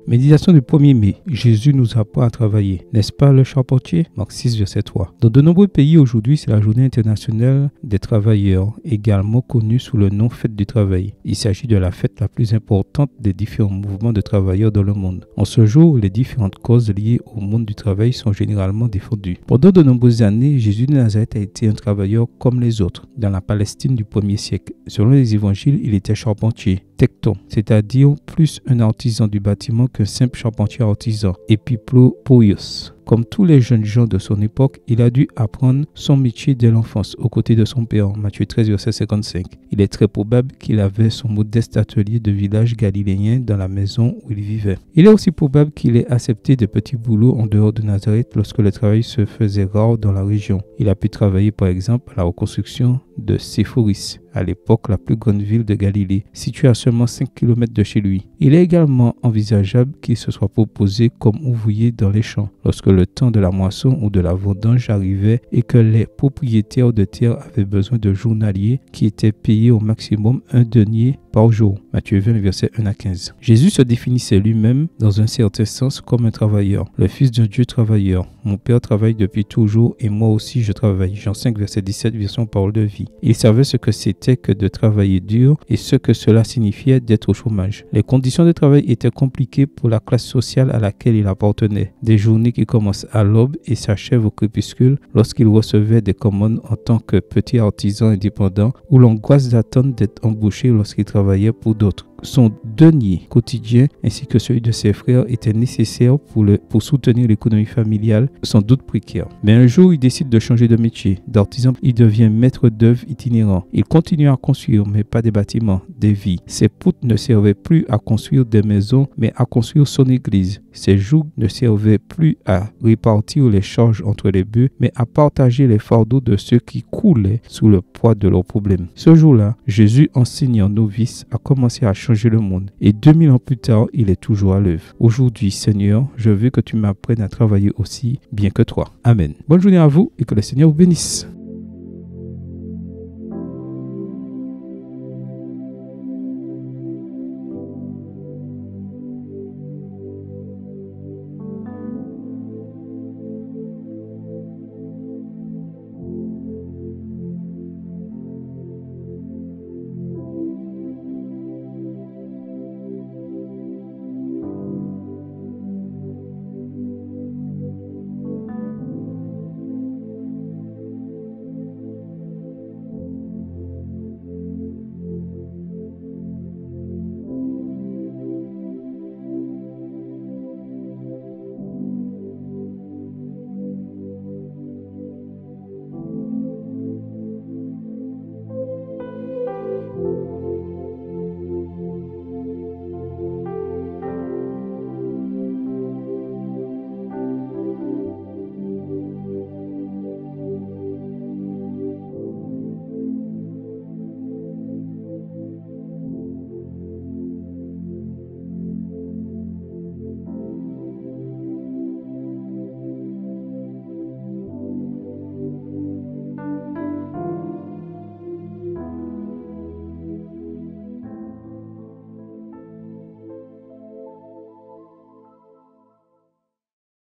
Méditation du 1er mai. Jésus nous apprend à travailler. N'est-ce pas le charpentier? Marc 6, verset 3. Dans de nombreux pays aujourd'hui, c'est la journée internationale des travailleurs, également connue sous le nom Fête du travail. Il s'agit de la fête la plus importante des différents mouvements de travailleurs dans le monde. En ce jour, les différentes causes liées au monde du travail sont généralement défendues. Pendant de nombreuses années, Jésus de Nazareth a été un travailleur comme les autres. Dans la Palestine du 1er siècle, selon les évangiles, il était charpentier. Tecton, c'est-à-dire plus un artisan du bâtiment qu'un simple charpentier artisan. Epiplopoios. Comme tous les jeunes gens de son époque, il a dû apprendre son métier dès l'enfance, aux côtés de son père, Matthieu 13, verset 55. Il est très probable qu'il avait son modeste atelier de village galiléen dans la maison où il vivait. Il est aussi probable qu'il ait accepté des petits boulots en dehors de Nazareth lorsque le travail se faisait rare dans la région. Il a pu travailler par exemple à la reconstruction de Séphoris, à l'époque la plus grande ville de Galilée, située à seulement 5 km de chez lui. Il est également envisageable qu'il se soit proposé comme ouvrier dans les champs, lorsque le temps de la moisson ou de la vendange arrivait et que les propriétaires de terre avaient besoin de journaliers qui étaient payés au maximum 1 denier par jour. Matthieu 20, verset 1 à 15. Jésus se définissait lui-même dans un certain sens comme un travailleur, le fils d'un Dieu travailleur. Mon Père travaille depuis toujours et moi aussi je travaille. Jean 5, verset 17, version parole de vie. Il savait ce que c'était que de travailler dur et ce que cela signifiait d'être au chômage. Les conditions de travail étaient compliquées pour la classe sociale à laquelle il appartenait. Des journées qui commencent à l'aube et s'achèvent au crépuscule lorsqu'il recevait des commandes en tant que petit artisan indépendant ou l'angoisse d'attendre d'être embauché lorsqu'il travaillait pour d'autres. Son denier quotidien ainsi que celui de ses frères étaient nécessaires pour soutenir l'économie familiale, sans doute précaire. Mais un jour, il décide de changer de métier. D'artisan, il devient maître d'œuvre itinérant. Il continue à construire, mais pas des bâtiments, des vies. Ses poutres ne servaient plus à construire des maisons, mais à construire son église. Ses jougs ne servaient plus à répartir les charges entre les bœufs, mais à partager les fardeaux de ceux qui croulaient sous le poids de leurs problèmes. Ce jour-là, Jésus, enseignant novice, a commencé à changer le monde. Et 2000 ans plus tard, il est toujours à l'œuvre. Aujourd'hui, Seigneur, je veux que tu m'apprennes à travailler aussi bien que toi. Amen. Bonne journée à vous et que le Seigneur vous bénisse.